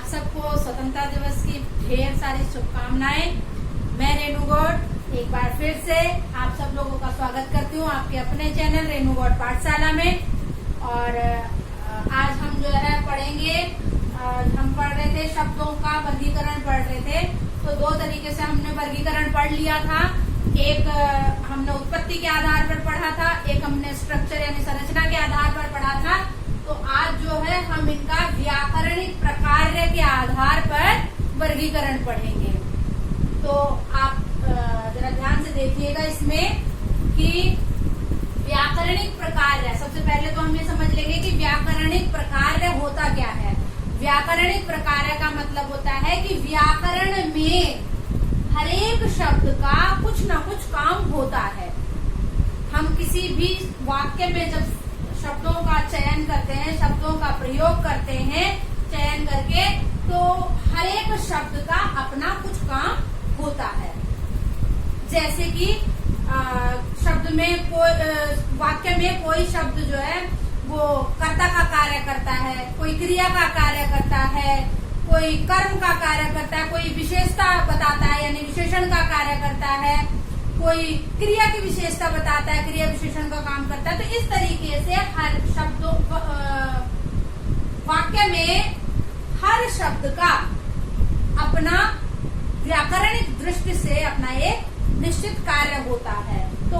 सबको स्वतंत्रता दिवस की ढेर सारी शुभकामनाएं। मैं रेनू गौड़ एक बार फिर से आप सब लोगों का स्वागत करती हूँ आपके अपने चैनल रेनू गौड़ पाठशाला में। और आज हम जो है पढ़ेंगे, हम पढ़ रहे थे शब्दों का वर्गीकरण पढ़ रहे थे। तो दो तरीके से हमने वर्गीकरण पढ़ लिया था। एक हमने उत्पत्ति के आधार पर पढ़ा था, एक हमने स्ट्रक्चर यानी संरचना के आधार पर पढ़ा था। तो आज जो है हम इनका व्याकरणिक प्रकार्य के आधार पर वर्गीकरण पढ़ेंगे। तो आप जरा ध्यान से देखिएगा इसमें कि व्याकरणिक प्रकार्य, सबसे पहले तो हम ये समझ लेंगे कि व्याकरणिक प्रकार्य होता क्या है। व्याकरणिक प्रकार्य का मतलब होता है कि व्याकरण में हर एक शब्द का कुछ न कुछ काम होता है। हम किसी भी वाक्य में जब शब्दों का चयन करते हैं, शब्दों का प्रयोग करते हैं चयन करके, तो हर एक शब्द का अपना कुछ काम होता है। जैसे कि शब्द में वाक्य में कोई शब्द जो है वो कर्ता का कार्य करता है, कोई क्रिया का कार्य करता है, कोई कर्म का कार्य करता है, कोई विशेषता बताता है यानी विशेषण का कार्य करता है, कोई क्रिया की विशेषता बताता है, क्रिया विशेषण का काम करता है। तो इस तरीके से हर शब्दों वाक्य में हर शब्द का अपना व्याकरणिक दृष्टि से अपना एक निश्चित कार्य होता है। तो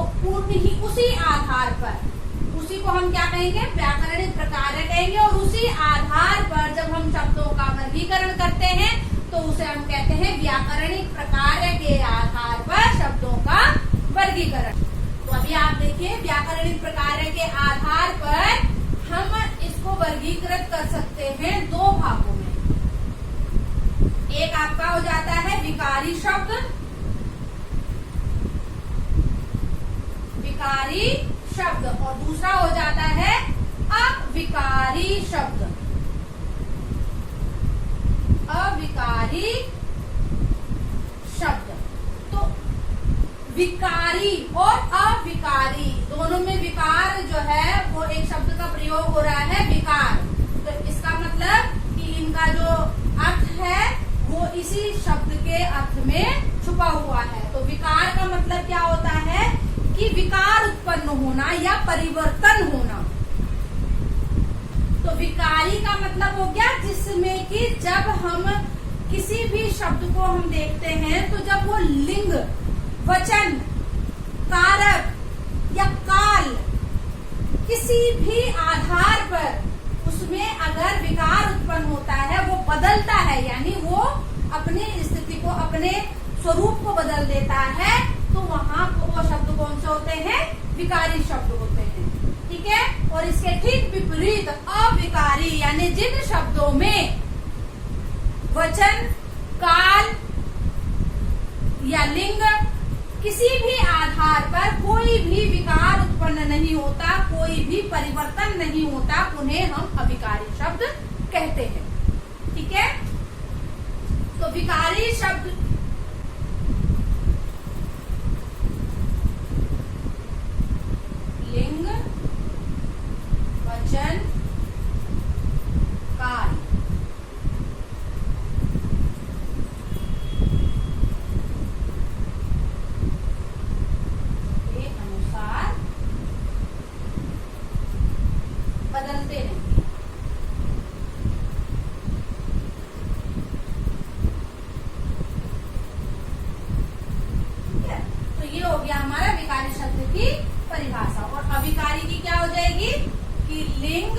उसी आधार पर, उसी को हम क्या कहेंगे, व्याकरणिक प्रकार्य कहेंगे। और उसी आधार पर जब हम शब्दों का वर्गीकरण करते हैं तो उसे हम कहते हैं व्याकरणिक प्रकार्य के आधार पर शब्दों का वर्गीकरण। तो अभी आप देखिए, व्याकरणिक प्रकार्य के आधार पर हम इसको वर्गीकृत कर सकते हैं दो भागों में। एक आपका हो जाता है विकारी शब्द, विकारी शब्द, और दूसरा हो जाता है अविकारी शब्द। अविकारी शब्द। तो विकारी और अविकारी दोनों में विकार जो है वो एक शब्द का प्रयोग हो रहा है, विकार। तो इसका मतलब कि इनका जो अर्थ है वो इसी शब्द के अर्थ में छुपा हुआ है। तो विकार का मतलब क्या होता है कि विकार उत्पन्न होना या परिवर्तन होना। तो विकारी का मतलब हो गया जिसमें कि जब हम किसी भी शब्द को हम देखते हैं तो जब वो लिंग, वचन, कारक या काल किसी भी आधार पर उसमें अगर विकार उत्पन्न होता है, वो बदलता है यानी वो अपनी स्थिति को, अपने स्वरूप को बदल देता है, तो वहां वो शब्द कौन से होते हैं, विकारी शब्द होते हैं। ठीक है। और इसके ठीक विपरीत अविकारी यानी जिन शब्दों में वचन, काल या लिंग किसी भी आधार पर कोई भी विकार उत्पन्न नहीं होता, कोई भी परिवर्तन नहीं होता, उन्हें हम अविकारी शब्द कहते हैं। ठीक है। तो विकारी शब्द लिंग, वचन, काल के अनुसार बदलते नहीं। ठीक है। तो ये हो गया हमारा विकारी शब्द की परिभाषा। और अविकारी की क्या हो जाएगी कि लिंग,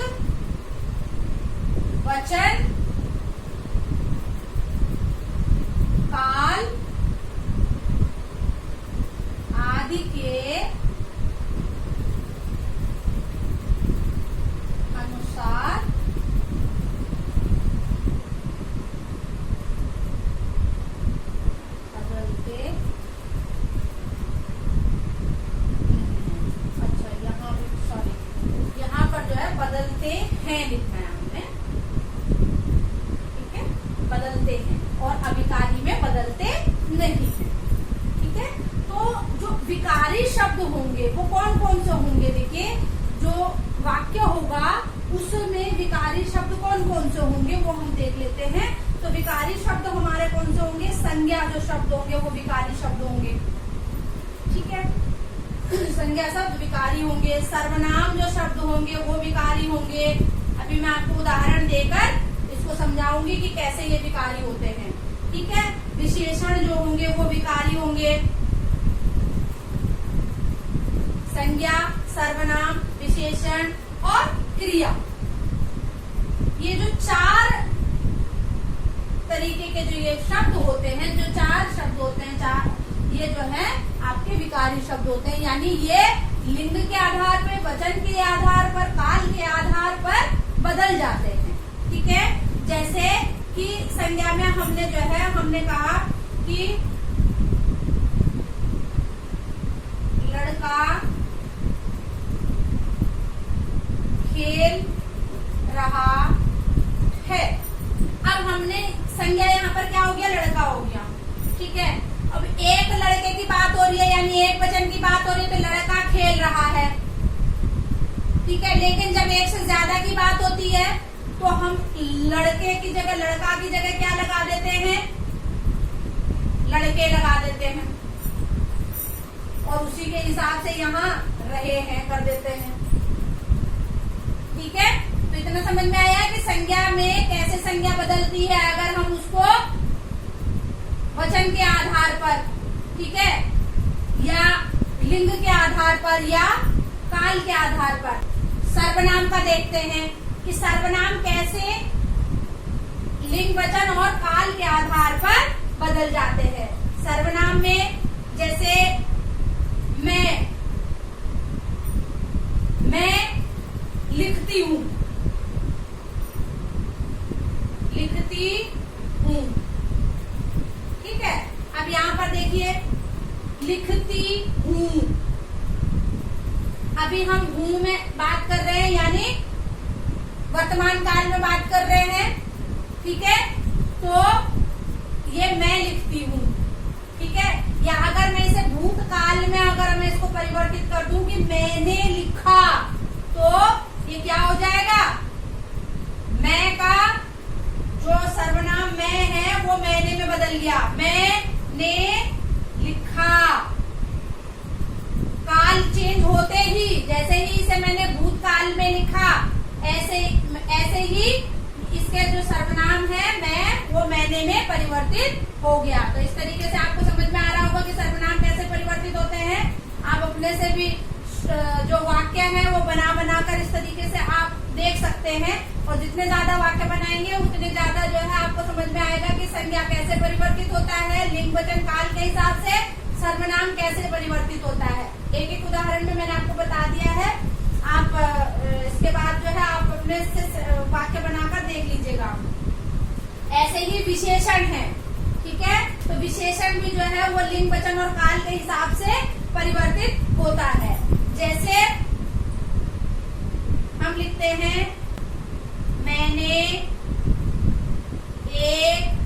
वचन, काल आदि के अनुसार बदलते। यहाँ पर जो है बदलते हैं लिखना है हमने। ठीक है। बदलते हैं और अविकारी में बदलते नहीं है। ठीक है। तो जो विकारी शब्द होंगे वो कौन कौन से होंगे, देखिए जो वाक्य होगा उसमें विकारी शब्द कौन कौन से होंगे वो हम देख लेते हैं। तो विकारी शब्द हमारे कौन से होंगे, संज्ञा जो शब्द होंगे वो विकारी शब्द होंगे। ठीक है, संज्ञा शब्द विकारी होंगे, सर्वनाम जो शब्द होंगे वो विकारी होंगे। अभी मैं आपको उदाहरण देकर इसको समझाऊंगी कि कैसे ये विकारी होते हैं। ठीक है, विशेषण जो होंगे वो विकारी होंगे। संज्ञा, सर्वनाम, विशेषण और क्रिया, ये जो चार तरीके के जो ये शब्द होते हैं, जो चार शब्द होते हैं, चार ये जो है आपके विकारी शब्द होते हैं। यानी ये लिंग के आधार पर, वचन के आधार पर, काल के आधार पर बदल जाते हैं। ठीक है, जैसे कि संज्ञा में हमने कहा कि लड़का खेल रहा है। अब हमने संज्ञा यहाँ पर क्या हो गया, लड़का हो गया। ठीक है, अब एक लड़के की बात हो रही है, यानी एक वचन की बात हो रही है, तो लड़का खेल रहा है। ठीक है, लेकिन जब एक से ज्यादा की बात होती है तो हम लड़के की जगह, लड़का की जगह क्या लगा देते हैं, लड़के लगा देते हैं, और उसी के हिसाब से यहाँ रहे हैं कर देते हैं। ठीक है, तो इतना समझ में आया कि संज्ञा में कैसे संज्ञा बदलती है, अगर हम उसको वचन के आधार पर, ठीक है, या लिंग के आधार पर, या काल के आधार पर। सर्वनाम का देखते हैं कि सर्वनाम कैसे लिंग, वचन और काल के आधार पर बदल जाते हैं। सर्वनाम में जैसे मैं लिखती हूँ, ठीक है। अब यहाँ पर देखिए, लिखती हूँ, अभी हम हूँ में बात कर रहे हैं, यानी वर्तमान काल में बात कर रहे हैं। ठीक है, तो ये मैं लिखती हूँ। ठीक है, या अगर मैं इसे भूतकाल में, अगर मैं इसको परिवर्तित कर दूं कि मैंने लिखा, तो ये क्या हो जाएगा, मैं का जो सर्वनाम मैं है वो मैंने में बदल गया, मैंने लिखा। काल चेंज होते ही, जैसे ही इसे मैंने भूतकाल में लिखा, ऐसे ही इसके जो सर्वनाम है मैं, वो मैंने में परिवर्तित हो गया। तो इस तरीके से आपको समझ में आ रहा होगा कि सर्वनाम कैसे परिवर्तित होते हैं। आप अपने से भी जो वाक्य है वो बना कर इस तरीके से आप देख सकते हैं, और जितने ज्यादा वाक्य बनाएंगे उतने ज्यादा जो है आपको समझ में आएगा कि संज्ञा कैसे परिवर्तित होता है, लिंग, वचन, काल के हिसाब से सर्वनाम कैसे परिवर्तित होता है। एक एक उदाहरण में मैंने आपको बता दिया है। आप इसके बाद जो है आप अपने से वाक्य बनाकर देख लीजिएगा। ऐसे ही विशेषण है। ठीक है, तो विशेषण भी जो है वो लिंग, वचन और काल के हिसाब से परिवर्तित होता है। जैसे हम लिखते हैं, मैंने एक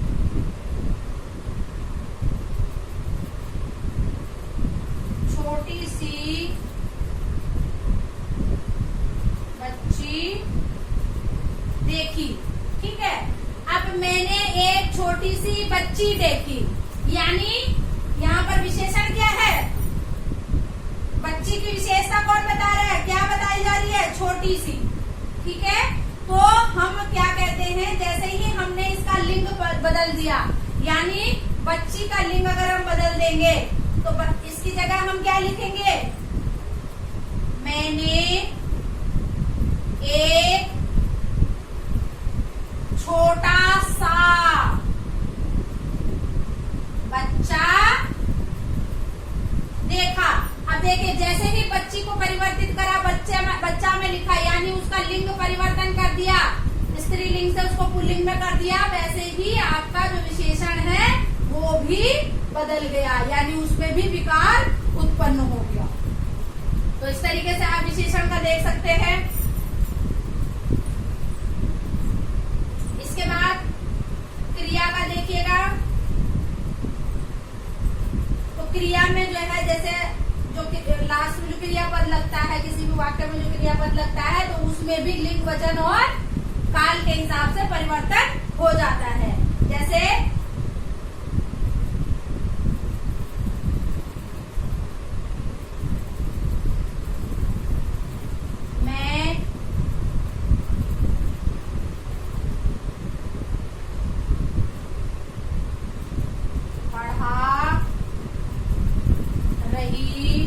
छोटी सी बच्ची देखी। ठीक है, अब मैंने एक छोटी सी बच्ची देखी, यानी यहाँ पर विशेषण क्या है, बच्ची की विशेषता कौन बता रहा है, क्या बताई जा रही है, छोटी सी। ठीक है, तो हम क्या कहते हैं, जैसे ही हमने इसका लिंग बदल दिया, यानी बच्ची का लिंग अगर हम बदल देंगे तो इसकी जगह हम क्या लिखेंगे, मैंने एक छोटा सा बच्चा देखा। अब देखिए, जैसे ही बच्ची को परिवर्तित करा, बच्चा में लिखा, यानी उसका लिंग परिवर्तन कर दिया, स्त्रीलिंग से उसको पुल्लिंग में कर दिया, वैसे ही आपका जो विशेषण है वो भी बदल गया, यानी उसमें भी विकार उत्पन्न हो गया। तो इस तरीके से आप विशेषण का देख सकते हैं। इसके बाद क्रिया का देखिएगा, तो क्रिया में जो है, जैसे जो लास्ट में जो क्रियापद लगता है, किसी भी वाक्य में जो क्रियापद लगता है, तो उसमें भी लिंग, वचन और काल के हिसाब से परिवर्तन हो जाता है। जैसे मैं पढ़ा रही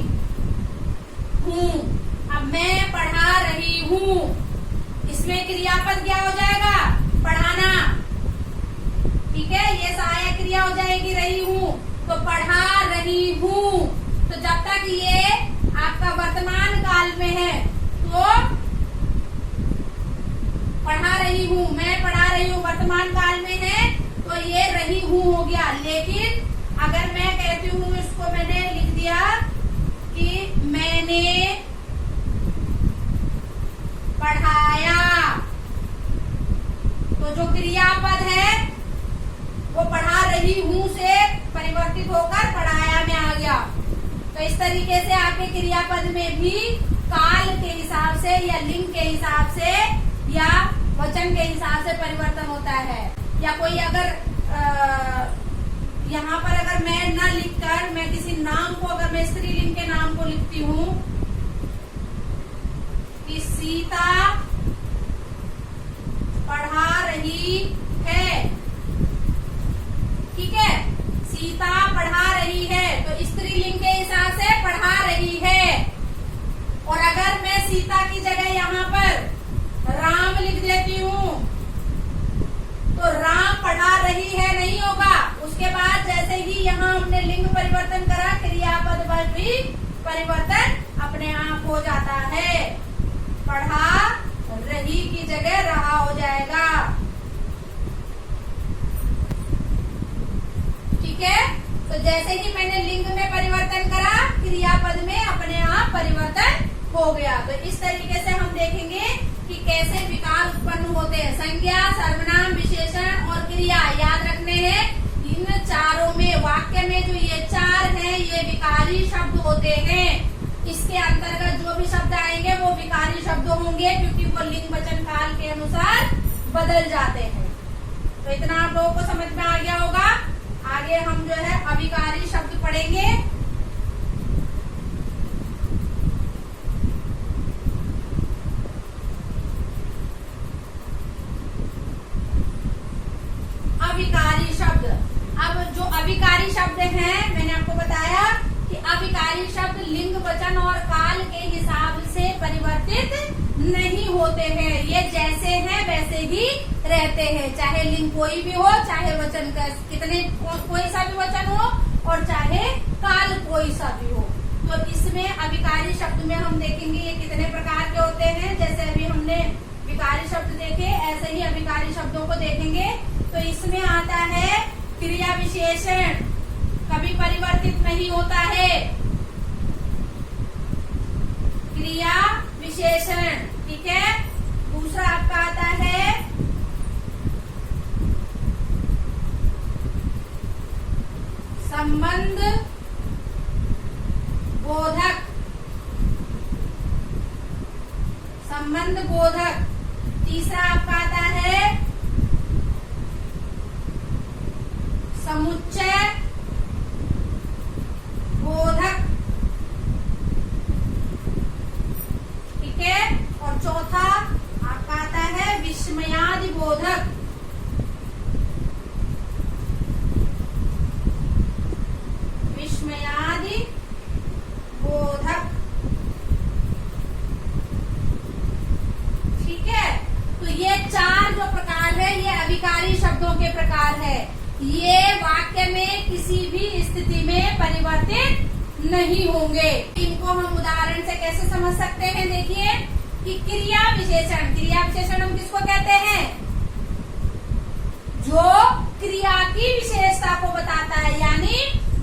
हूँ। अब मैं पढ़ा रही हूँ, इसमें क्रियापद क्या हो जाएगा? पढ़ाना। ठीक है, ये सहायक क्रिया हो जाएगी रही हूँ, तो पढ़ा रही हूँ। तो जब तक ये आपका वर्तमान काल में है तो पढ़ा रही हूँ, मैं पढ़ा रही हूँ वर्तमान काल में है तो ये रही हूँ हो गया। लेकिन अगर मैं कहती हूँ, इसको मैंने लिख दिया कि मैंने पढ़ाया, तो जो क्रियापद है वो पढ़ा रही हूँ से परिवर्तित होकर पढ़ाया में आ गया। तो इस तरीके से आपके क्रियापद में भी काल के हिसाब से या लिंग के हिसाब से या वचन के हिसाब से परिवर्तन होता है। या कोई अगर यहाँ पर अगर मैं न लिखकर मैं किसी नाम को, अगर मैं स्त्रीलिंग के नाम को लिखती हूँ कि सीता पढ़ा रही है, ठीक है, सीता पढ़ा रही है, तो स्त्रीलिंग के हिसाब से पढ़ा रही है। और अगर मैं सीता की जगह यहाँ पर राम लिख देती हूँ तो राम पढ़ा रही है नहीं होगा। उसके बाद जैसे ही यहाँ हमने लिंग परिवर्तन करा, क्रियापद पर भी परिवर्तन अपने आप हो जाता है। पढ़ा रही की जगह रहा हो जाएगा। ठीक है, तो जैसे ही मैंने लिंग में परिवर्तन करा, क्रियापद में अपने आप परिवर्तन हो गया। तो इस तरीके से हम देखेंगे कि कैसे विकार उत्पन्न होते हैं। संज्ञा, सर्वनाम, विशेषण और क्रिया याद रखने हैं। इन चारों में, वाक्य में जो ये चार हैं, ये विकारी शब्द होते हैं। इसके अंतर्गत जो भी शब्द आएंगे वो विकारी शब्द होंगे, क्योंकि वो लिंग वचन काल के अनुसार बदल जाते हैं। तो इतना आप लोगों को समझ में आ गया होगा। आगे हम जो है अविकारी शब्द पढ़ेंगे। अविकारी शब्द, अब जो अविकारी शब्द हैं, मैंने आपको बताया कि अविकारी शब्द लिंग वचन और काल के हिसाब से परिवर्तित नहीं होते हैं। ये जैसे हैं वैसे ही रहते हैं, चाहे लिंग कोई भी हो, चाहे वचन का कितने कोई सा भी वचन हो और चाहे काल कोई सा भी हो। तो इसमें अविकारी शब्द में हम देखेंगे ये कितने प्रकार के होते हैं। जैसे अभी हमने विकारी शब्द देखे, ऐसे ही अविकारी शब्दों को देखेंगे। तो इसमें आता है क्रिया विशेषण, कभी परिवर्तित नहीं होता है। क्रिया विशेषण, ठीक है। दूसरा आपका आता है संबंध बोधक, संबंध बोधक। तीसरा आपका आता है समुच्चय बोधक, ठीक है। और चौथा आपका आता है विस्मयादि बोधक। विस्मयादि बोधक, ठीक है। तो ये चार जो प्रकार है ये अविकारी शब्दों के प्रकार है। ये वाक्य में किसी भी स्थिति में परिवर्तित नहीं होंगे। इनको हम उदाहरण से कैसे समझ सकते हैं, देखिए कि क्रिया विशेषण, क्रिया विशेषण हम किसको कहते हैं? जो क्रिया की विशेषता को बताता है, यानी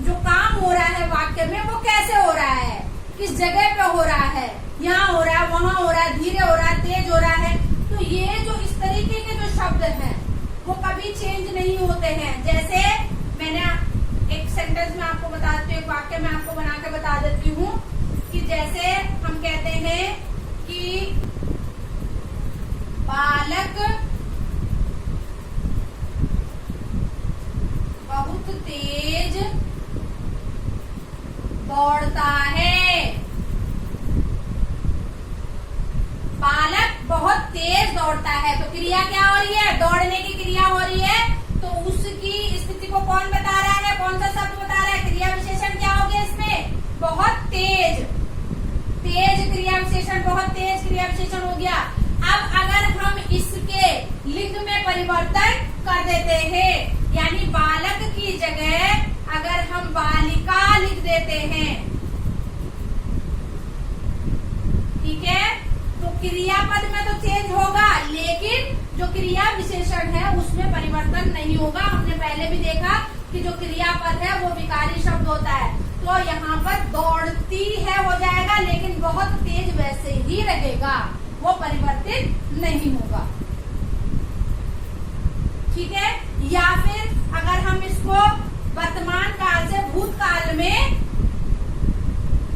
जो काम हो रहा है वाक्य में वो कैसे हो रहा है, किस जगह पे हो रहा है, यहाँ हो रहा है, वहाँ हो रहा है, धीरे हो रहा है, तेज हो रहा है। तो ये जो इस तरीके के जो शब्द हैं वो कभी चेंज नहीं होते हैं। जैसे मैंने एक सेंटेंस में आपको बताती हूँ, एक वाक्य में आपको बना के बता देती हूँ कि जैसे हम कहते हैं कि बालक दौड़ता है, तो क्रिया क्या हो रही है? दौड़ने की क्रिया हो रही है। तो उसकी स्थिति को कौन बता रहा है? कौन सा शब्द बता रहा है? क्रिया विशेषण क्या हो गया इसमें? बहुत तेज। तेज क्रिया विशेषण, बहुत तेज क्रिया विशेषण हो गया। अब अगर हम इसके लिंग में परिवर्तन कर देते हैं, यानी बालक की जगह अगर हम बालिका लिख देते हैं, ठीक है, तो क्रियापद में तो चेंज होगा, लेकिन जो क्रिया विशेषण है उसमें परिवर्तन नहीं होगा। हमने पहले भी देखा कि जो क्रियापद है वो विकारी शब्द होता है, तो यहाँ पर दौड़ती है हो जाएगा, लेकिन बहुत तेज वैसे ही रहेगा, वो परिवर्तित नहीं होगा। ठीक है। या फिर अगर हम इसको वर्तमान काल से भूतकाल में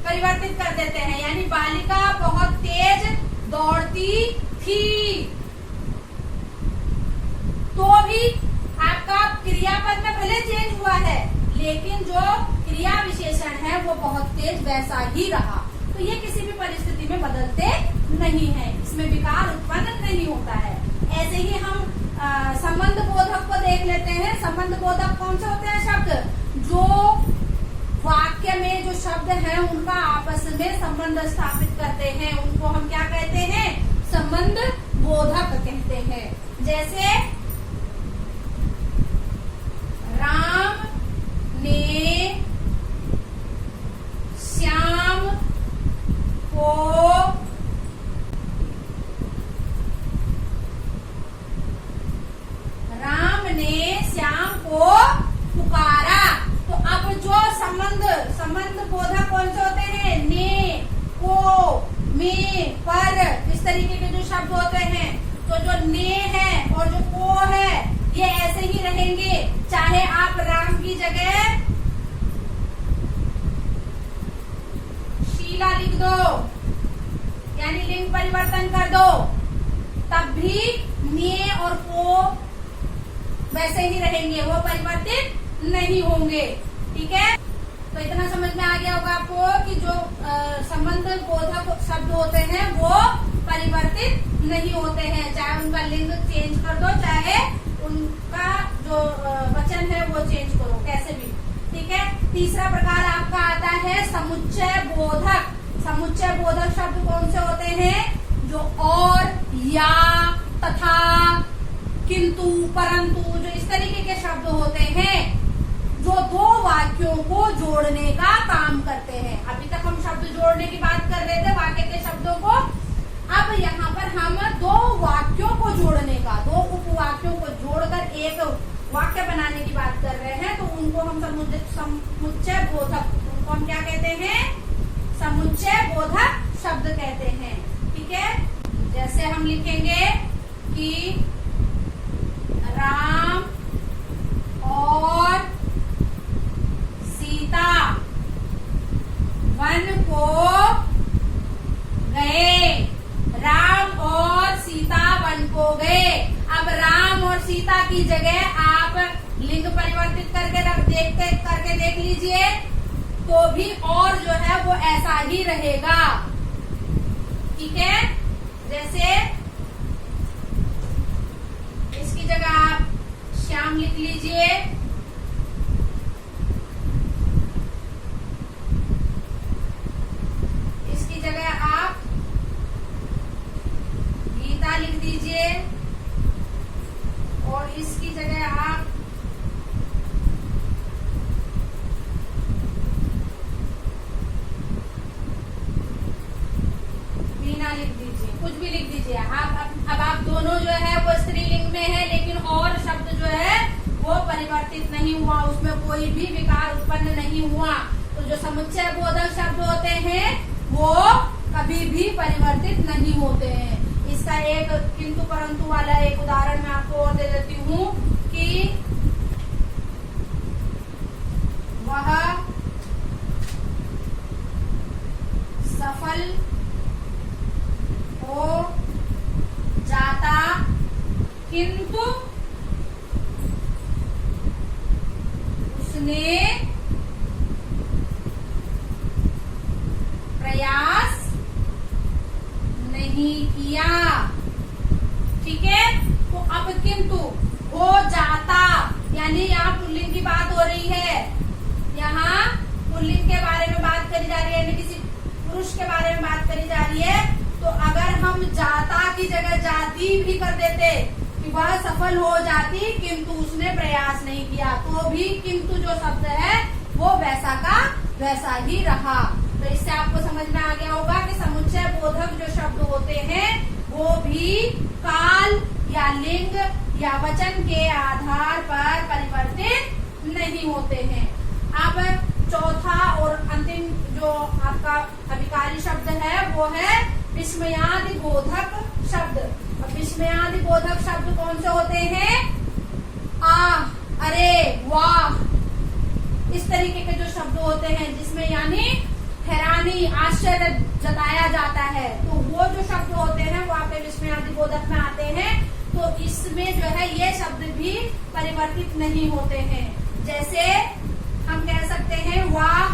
परिवर्तित कर देते हैं, यानी बालिका बहुत तेज दौड़ती थी, तो भी आपका क्रियापद में भले चेंज हुआ है, लेकिन जो क्रिया विशेषण है वो बहुत तेज वैसा ही रहा। तो ये किसी भी परिस्थिति में बदलते नहीं है, इसमें विकार उत्पन्न नहीं होता है। ऐसे ही हम संबंध बोधक को देख लेते हैं। संबंध बोधक कौन से होते हैं शब्द? जो वाक्य में जो शब्द हैं उनका आपस में संबंध स्थापित करते हैं, उनको हम क्या कहते हैं? संबंध बोधक कहते हैं। जैसे राम ने श्याम को पुकारा। तो अब जो संबंध बोधक कौन से होते हैं? ने, को, में, पर, इस तरीके के जो शब्द होते हैं, तो जो ने है और जो को है ये ऐसे ही रहेंगे, चाहे आप राम की जगह शीला लिख दो, यानी लिंग परिवर्तन कर दो, तब भी ने और को वैसे ही रहेंगे, वो परिवर्तित नहीं होंगे। ठीक है, तो इतना समझ में आ गया होगा आपको कि जो संबंध बोधक शब्द होते हैं वो परिवर्तित नहीं होते हैं, चाहे उनका लिंग चेंज कर दो, चाहे उनका जो वचन है वो चेंज करो, कैसे भी। ठीक है। तीसरा प्रकार आपका आता है समुच्चय बोधक। समुच्चय बोधक शब्द कौन से होते हैं? जो और, या, तथा, किंतु, परंतु, जो इस तरीके के शब्द होते हैं, जो दो वाक्यों को जोड़ने का काम करते हैं। अभी तक हम शब्द जोड़ने की बात कर रहे थे, वाक्य के शब्दों को। अब यहाँ पर हम दो वाक्यों को जोड़ने का, दो उपवाक्यों को जोड़कर एक वाक्य बनाने की बात कर रहे हैं, तो उनको हम समुच्चय बोधक, उनको हम क्या कहते हैं? समुच्चय बोधक शब्द कहते हैं। ठीक है। जैसे हम लिखेंगे कि राम और सीता वन को गए। राम और सीता वन को गए। अब राम और सीता की जगह आप लिंग परिवर्तित करके देख लीजिए, तो भी और जो है वो ऐसा ही रहेगा। ठीक है। जैसे इसकी जगह आप श्याम लिख लीजिए, इसकी जगह आप गीता लिख दीजिए, और इसकी जगह आप मीना लिख दीजिए, कुछ भी लिख दीजिए आप। अब आप दोनों जो है वो स्त्रीलिंग में है, लेकिन और शब्द जो है वो परिवर्तित नहीं हुआ, उसमें कोई भी विकार उत्पन्न नहीं हुआ। तो जो समुच्चय बोधक शब्द होते हैं वो कभी भी परिवर्तित नहीं होते हैं। इसका एक किंतु परंतु वाला एक उदाहरण मैं आपको और दे देती हूँ कि वह सफल हो जाता किंतु उसने प्रयास नहीं किया। अब किंतु हो जाता, यानी यहाँ पुल्लिंग की बात हो रही है, यहाँ पुल्लिंग के बारे में बात करी जा रही है, यानी किसी पुरुष के बारे में बात करी जा रही है। तो अगर हम जाता की जगह जाती भी कर देते कि वह सफल हो जाती, किंतु उसने प्रयास नहीं किया, तो भी किंतु जो शब्द है वो वैसा का वैसा ही रहा। तो इससे आपको समझ में आ गया होगा कि समुच्चय बोधक जो शब्द होते हैं वो भी काल या लिंग या वचन के आधार पर परिवर्तित नहीं होते हैं। अब चौथा और अंतिम जो आपका अभिकारी शब्द है वो है विस्मयादि बोधक शब्द। अब विस्मयादि बोधक शब्द कौन से होते हैं? आह, अरे, वाह, इस तरीके के जो शब्द होते हैं जिसमें यानी हैरानी, आश्चर्य जताया जाता है, तो वो जो शब्द होते हैं वो आपके विस्मयादि बोधक में आते हैं। तो इसमें जो है ये शब्द भी परिवर्तित नहीं होते हैं। जैसे हम कह सकते हैं वाह,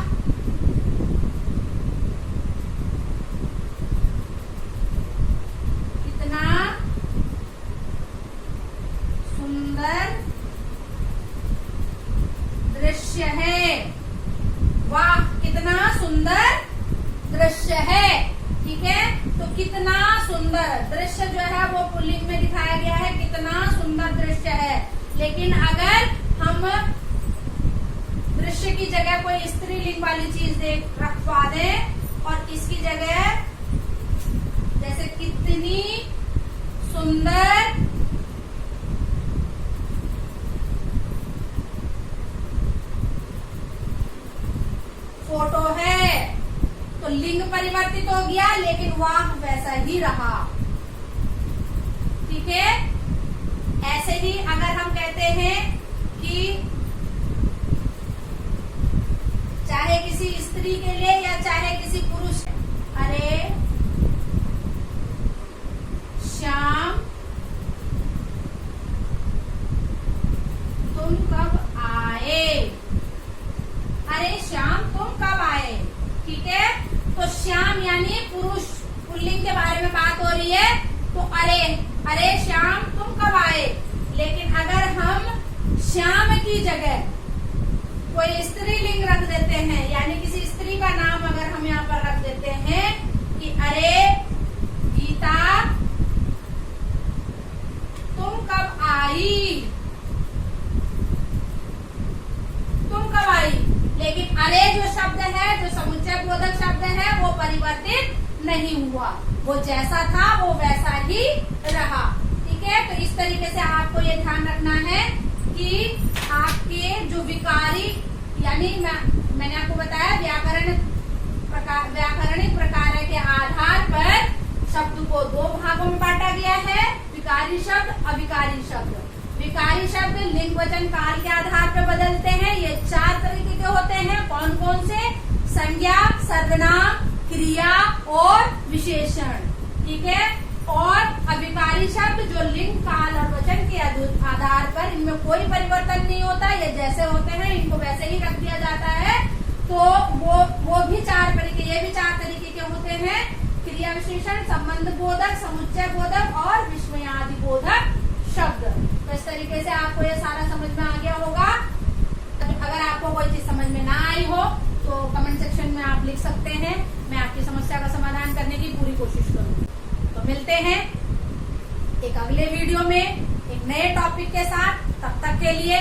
कितना सुंदर दृश्य है, वाह कितना सुंदर दृश्य है। ठीक है, तो कितना सुंदर दृश्य जो है वो पुल्लिंग में दिखाया गया है, कितना सुंदर दृश्य है। लेकिन अगर हम दृश्य की जगह कोई स्त्रीलिंग वाली चीज रखवा दें और इसकी जगह जैसे कितनी सुंदर फोटो है, तो लिंग परिवर्तित हो गया लेकिन वाह वैसा ही रहा। ठीक है, ऐसे ही अगर हम कहते हैं कि चाहे किसी स्त्री के लिए या चाहे किसी पुरुष, अरे श्याम तुम कब आए, अरे श्याम तुम कब आए। ठीक है, तो श्याम यानी पुरुष पुल्लिंग के बारे में बात हो रही है, तो अरे, अरे श्याम तुम कब आए। लेकिन अगर हम श्याम की जगह कोई स्त्रीलिंग रख देते हैं, यानी किसी स्त्री का नाम अगर हम यहाँ पर रख देते हैं कि अरे गीता तुम कब आई, तुम कब आई, लेकिन अरे जो शब्द है, जो समुच्चय बोधक शब्द है, वो परिवर्तित नहीं हुआ, वो जैसा था वो वैसा ही रहा। ठीक है, तो इस तरीके से आपको ये ध्यान रखना है कि आपके जो विकारी, यानी मैंने आपको बताया व्याकरणिक प्रकार के आधार पर शब्द को दो भागों में बांटा गया है, विकारी शब्द, अविकारी शब्द। विकारी शब्द लिंग वचन काल के आधार पर बदलते हैं। ये 4 तरीके के होते हैं। कौन कौन से? संज्ञा, सर्वनाम, क्रिया और विशेषण। ठीक है, और अविकारी शब्द जो लिंग, काल और वचन के आधार पर इनमें कोई परिवर्तन नहीं होता, ये जैसे होते हैं इनको वैसे ही रख दिया जाता है। तो वो भी 4 तरीके, ये भी 4 तरीके के होते हैं। क्रिया विशेषण, संबंध बोधक, समुच्चय बोधक और विस्मयादि बोधक शब्द। तो इस तरीके से आपको ये सारा समझ में आ गया होगा। अगर आपको कोई चीज समझ में ना आई हो तो कमेंट सेक्शन में आप लिख सकते हैं, मैं आपकी समस्या का समाधान करने की पूरी कोशिश करूंगी। तो मिलते हैं एक अगले वीडियो में एक नए टॉपिक के साथ, तब तक के लिए